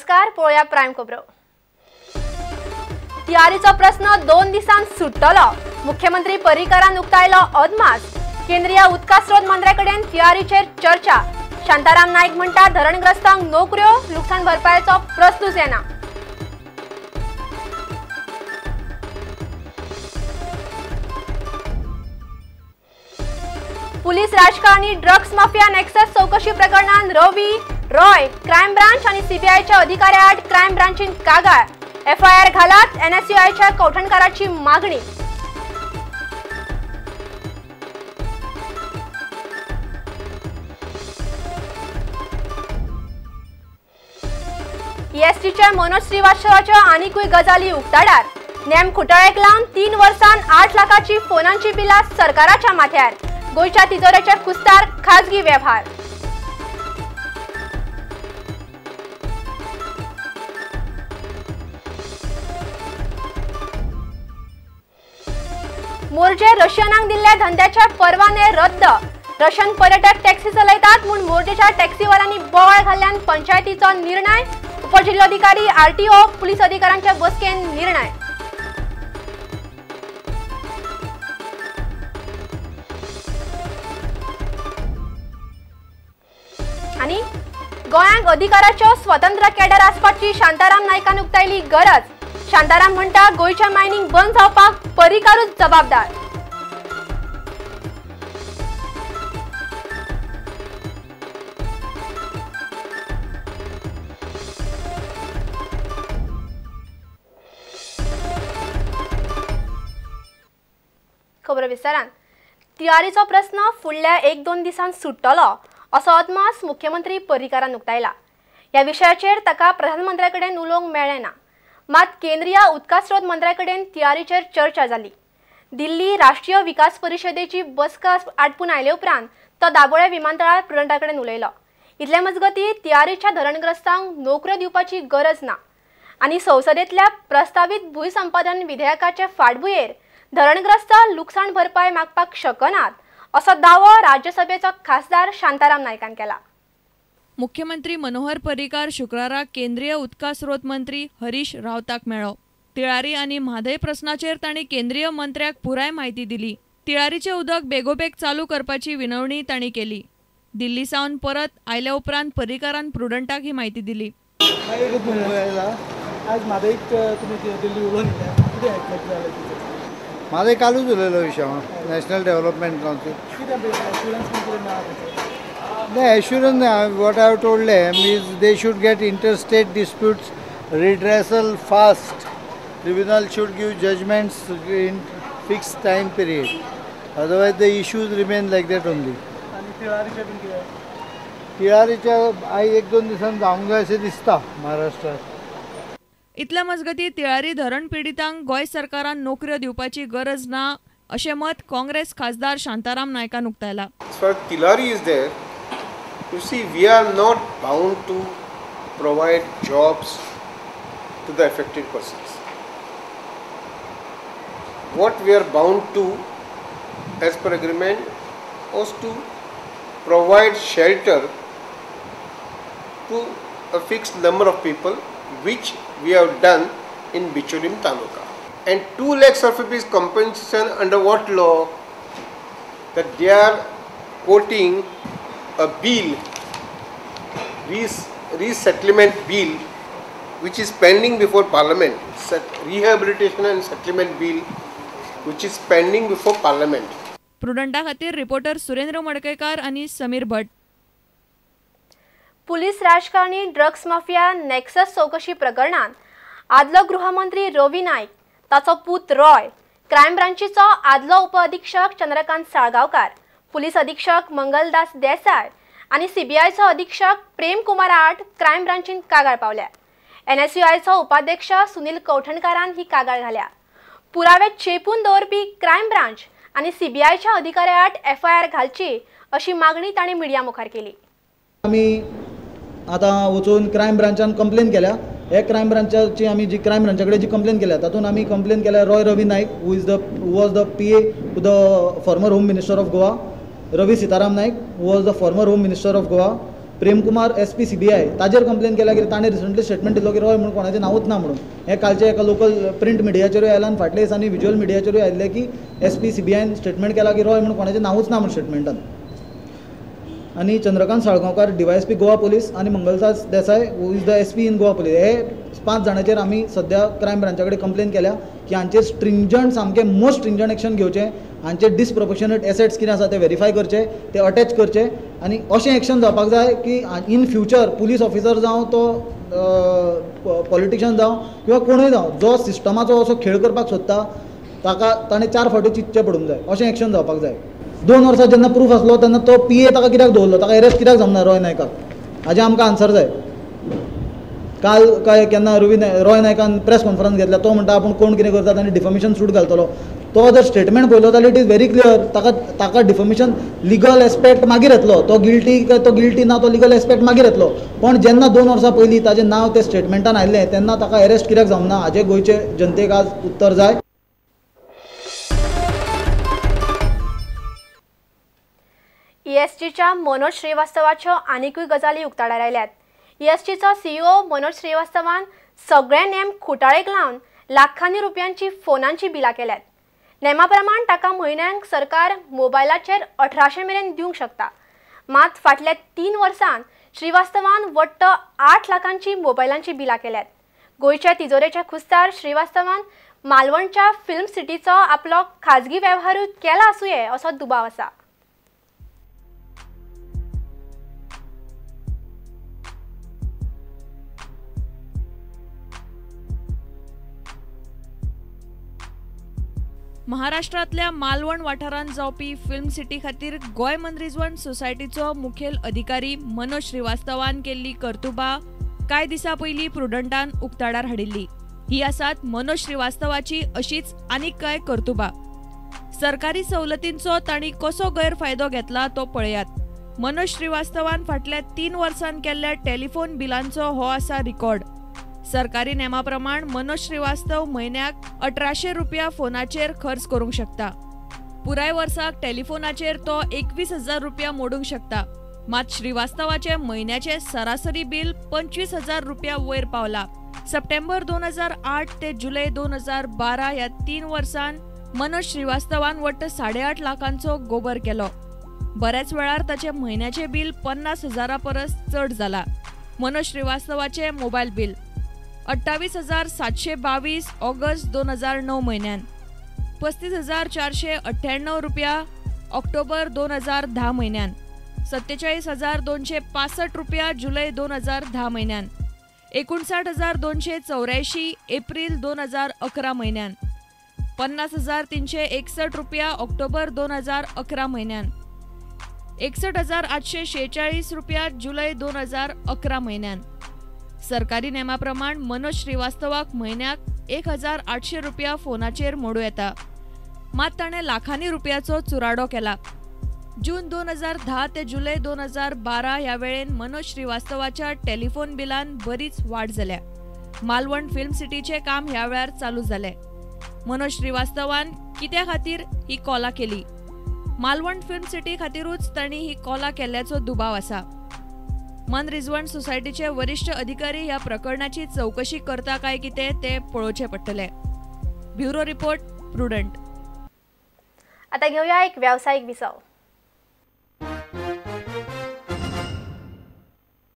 नमस्कार, पळोवया प्राइम खबरो। तियारीचो प्रश्न 2 दिसांत सुट्टलो। मुख्यमंत्री पर्रीकारान उक्तायलो अदमास। केंद्रीय उदका स्रोत मंत्र्याकडेन तियारीचेर चर्चा। शांताराम नाईक म्हणटा धरणग्रस्तांक नोकऱ्यो, लुकसाण भरपायेचो प्रस्नूच येना। पुलीस राजकारणी ड्रग्स माफिया नेक्सस चौकशी प्रकरणात रवी, रॉय, क्राइम ब्रांच आणि सीबीआयच्या अधिकाऱ्याआड क्राइम ब्रांचीन कागाळ। एफआयआर घालात, एनएसयूआयच्या कौठणकाराची मागणी। ईएसटीच्या मनोज श्रीवास्तवाच्या आनीकूय गजाली उक्ताडार। नेम खुटाळेक लावन 3 वर्सांत 8 लाखाची फोनांची बिलां सरकाराच्या माथ्यार। गोयच्या तिजोरेचे कुस्तार खाजगी व्यवहार। मोर्जे रशियनांक दिल्ल्या धंद्याचे परवाने रद्द। रशियन पर्यटक टॅक्सी चलयतात म्हूण मोर्जेच्या टॅक्सीवाल्यांनी बोवाळ घाल्ल्यान पंचायतीचो निर्णय। उपजिल्लोधिकारी आरटीओ पुलीस अधिकाऱ्यांच्या बसकेन निर्णय। आणि गोंयांक अधिकाराच्यो स्वतंत्र कॅडर आसपाची शांताराम नायकान उक्तायली गरज। शांताराम म्हणटा गोयच्या मायनिंग बंद जावपाक पर्रीकारूच जबाबदार। खबर विस्तारान। तियारीचो प्रश्न फुडल्या 1-2 दिसांत सुट्टलो असो अदमास मुख्यमंत्री पर्रीकारान उक्तायला। ह्या विशयाचेर ताका प्रधानमंत्र्याकडेन उलोवंक मेळ्ळें ना। मात केंद्रीय उदका स्रोत मंत्र्याकडेन तियारीचेर चर्चा जाली। दिल्ली राष्ट्रीय विकास परिशदेची बसका आटपून आयले उपरांत तो दाबोळे विमानतळार प्रुडंटाकडेन उलयलो। इतले मजगती तियारीच्या धरणग्रस्तांक नोकऱ्यो दिवपाची गरज ना आनी संसदेंतल्या प्रस्तावित भूसंपादन विधेयकाचे फाटभुंयेर धरणग्रस्त लुकसाण भरपाय मागपाक शकनात असो दावो राज्यसभेचो खासदार शांताराम नायकान केला। मुख्यमंत्री मनोहर पर्रीकार शुक्राराक केंद्रीय उदका स्रोत मंत्री हरीश रावताक मेळ्ळो। तिळारी आनी म्हादय प्रश्नाचेर तांणी केंद्रीय मंत्र्याक पुराय म्हायती दिली। तिळारीचे उदक बेगोबेग चालू करपाची विनवणी तांणी केली। दिल्ली सावन परत आयल्या उपरांत पर्रीकारान प्रुडंटाक ही म्हायती दिली। म्हादय कालूच उलयलो विशय national development council. The assurance what I have told them is they should get interstate disputes redressal fast. Tribunal should give judgments in fixed time period. Otherwise the issues remain like that only. तिळारीच्या आई 1-2 दिसांत जावंक जाय अशें दिसता महाराष्ट्रात। इतल्या मजगती तिळारी धरण पिडीतांक गोय सरकारान नोकऱ्यो दिवपाची गरज ना अशें मत काँग्रेस खासदार शांताराम नायकान उक्तायला। Tilari is there. You see, we are not bound to provide jobs to the affected persons. What we are bound to, as per agreement, was to provide shelter to a fixed number of people, which we have done in Bicholim Taluka. And 2 lakhs of rupees compensation under what law? That they are quoting a bill, resettlement bill, which is pending before Parliament. Rehabilitation and settlement bill, which is pending before Parliament. प्रुडंटा खातीर reporter Surendra Madkaikar आणि समीर भट। Police राजकारणी drugs mafia nexus चौकशी प्रकरणात आदलो गृहमंत्री रवी नाईक, ताचो पूत Roy, crime ब्रांचीचो आदलो उपअधीक्षक चंद्रकांत साळगावकार, पुलीस अधीक्षक मंगलदास देसाय आणि सीबीआयचो अधीक्षक प्रेम कुमार आड क्राइम ब्रांचीन कागाळ पावल्या। एनएसयूआयचो उपाध्यक्ष सुनील कौठणकारान ही कागाळ घाल्या। पुरावे चेपून दवरपी क्राइम ब्रांच आणि सीबीआयच्या अधिकाऱ्याआड एफआयआर घालची अशी मागणी तांणी मिडिया मुखार केली। आम्ही आता वचून क्राइम ब्रांचान कंप्लेन केल्या। हे क्राइम ब्रांचाची आम्ही जी क्राइम ब्रांचाकडे जी कंप्लेन केल्या तातून आम्ही कंप्लेन केल्या Roy Ravi Naik who was the PA to the former home minister of Goa, Ravi Sitaram Naik who was the former home minister of Goa, Premkumar SP CBI ताजेर कंप्लेन केल्या की ताणें रिसंटली स्टेटमेंट दिलो की रॉय म्हणून कोणाचें नांवूच ना म्हणून. हे कालचे एका लोकल प्रिंट मिडियाचेरूय आयलां आनी फाटल्या दिसांनी विज्युअल मिडियाचेरूय आयिल्लें की SP CBIन स्टेटमेंट केला की रॉय म्हणून कोणाचें नांवूच ना म्हणून स्टेटमेंटान. आनी चंद्रकांत साळगांवकार DYSP गोवा पुलीस आनी मंगलदास देसाय who is the SP in Goa police हे 5 जाणांचेर आमी सद्या क्रायम ब्रांचा कडेन कंप्लेन केल्या की हांचेर स्ट्रिंजंट सामकें मोस्ट स्ट्रिंजंट एक्शन घेवचें. हांचे डिसप्रपोर्शनेट एसेट्स कितें आसा ते व्हेरीफाय करचे, ते अटॅच करचे आनी अशें एक्शन जावपाक जाय की इन फ्युचर पुलीस ऑफिसर जावं तो पॉलिटिशियन जावं किंवा कोणूय जावं जो सिस्टमाचो असो खेळ करपाक सोदता ताणें 4 फावटी चिंतचें पडूंक जाय. अशें एक्शन जावपाक जाय. 2 वर्सां जेन्ना प्रूफ आसलो तेन्ना तो PA ताका कित्याक दवरलो, ताका अरेस्ट कित्याक जमना रॉय नायकाक, हाजें आमकां आन्सर जाय. काल केन्ना रॉय नायकान प्रेस कॉन्फरन्स घेतल्या, तो म्हणटा आपूण कोण कितें करता आनी डिफमेशन सूट घालतलो. तो जर स्टेटमेंट पळयलो जाल्यार इट इज व्हेरी क्लियर ताका डिफमेशन लिगल एस्पेक्ट मागीर येतलो. तो गिल्टी ना तो लिगल एस्पेक्ट मागीर येतलो. पण जेन्ना 2 वर्सां पयलीं ताजें नांव ते स्टेटमेंटान आयिल्लें तेन्ना ताका अरेस्ट कित्याक जमना हाजें गोंयचे जनतेक आज उत्तर जाय. ESGच्या मनोज श्रीवास्तवाच्यो आनीकूय गजाली उक्ताडार आयल्यात. ESGचो CEO मनोज श्रीवास्तवान सगळे नेम खुटाळेक लावन लाखांनी रुपयांची फोनांची बिलां केल्यात. नेमा प्रमाण ताका म्हयन्याक सरकार मोबायलाचेर 1800 मेरेन दिवंक शकता. मात फाटल्या 3 वर्सांत श्रीवास्तवान वट्ट 8 लाखांची मोबायलांची बिलां केल्यात. गोंयच्या तिजोरेचे खुस्तार श्रीवास्तवान मालवणच्या फिल्म सिटीचो आपलो खाजगी वेव्हारूय केला आसूये असो दुबाव आसा. महाराष्ट्रातल्या मालवण वाठारांत जावपी फिल्म सिटी खातीर गोंय मनरिजवण सोसायटीचो मुखेल अधिकारी मनोज श्रीवास्तवान केल्ली कर्तुबां कांय दिसां पयलीं प्रुडंटान उक्ताडार हाडिल्ली. ही आसात मनोज श्रीवास्तवाची अशीच आनीक कांय कर्तुबां. सरकारी सवलतींचो तांणी कसो गैरफायदो घेतला तो पळयात. मनोज श्रीवास्तवान फाटल्या 3 वर्सांत केल्ल्या टेलिफोन बिलांचो हो आसा रिकॉर्ड. सरकारी नेमा प्रमाण मनोज श्रीवास्तव म्हयन्याक 1800 रुपया फोनाचेर खर्च करूंक शकता. पुराय वर्साक टेलिफोनाचेर तो 21,000 रुपया मोडूंक शकता. मात श्रीवास्तवाचे म्हयन्याचे सरासरी बिल 25,000 रुपया वयर पावला. सप्टेंबर 2008 ते जुलै 2012 ह्या 3 वर्सांत मनोज श्रीवास्तवान वट्ट 8.5 लाखांचो गोबर केलो. बऱ्याच वेळार ताचे म्हयन्याचे बिल 50,000 परस चड जाला. मनोज श्रीवास्तवाचे मोबायल बिल 28,722 ऑगस्ट 2009 म्हयन्यान, 35,498 रुपया ऑक्टोबर 2010 म्हयन्यान, 47,265 रुपया जुलै 2010 म्हयन्यान, 59,284 एप्रिल 2011 म्हयन्यान, 50,361 रुपया ऑक्टोबर 2011 म्हयन्यान, 61,846 रुपया जुलै 2011 म्हयन्यान. सरकारी नेमा प्रमाण मनोज श्रीवास्तवाक म्हयन्याक 1,800 रुपया फोनाचेर मोडूं येता. मात ताणें लाखांनी रुपयाचो चुराडो केला. जून 2010 ते जुलै 2012 ह्या वेळेन मनोज श्रीवास्तवाच्या टेलिफोन बिलान बरीच वाड जाल्या. मालवण फिल्म सिटीचे काम ह्या वेळार चालू जालें. मनोज श्रीवास्तवान कित्या खातीर ही कॉला केली? मालवण फिल्म सिटी खातीरूच तांणी ही कॉला केल्ल्याचो दुबाव आसा. मनरिजवण सोसायटीचे वरिष्ठ अधिकारी ह्या प्रकरणाची चौकशी करता काय कितें ते पळोवचें पडटलें. Bureau report, prudent. आता घेऊया एक व्यावसायिक विसव.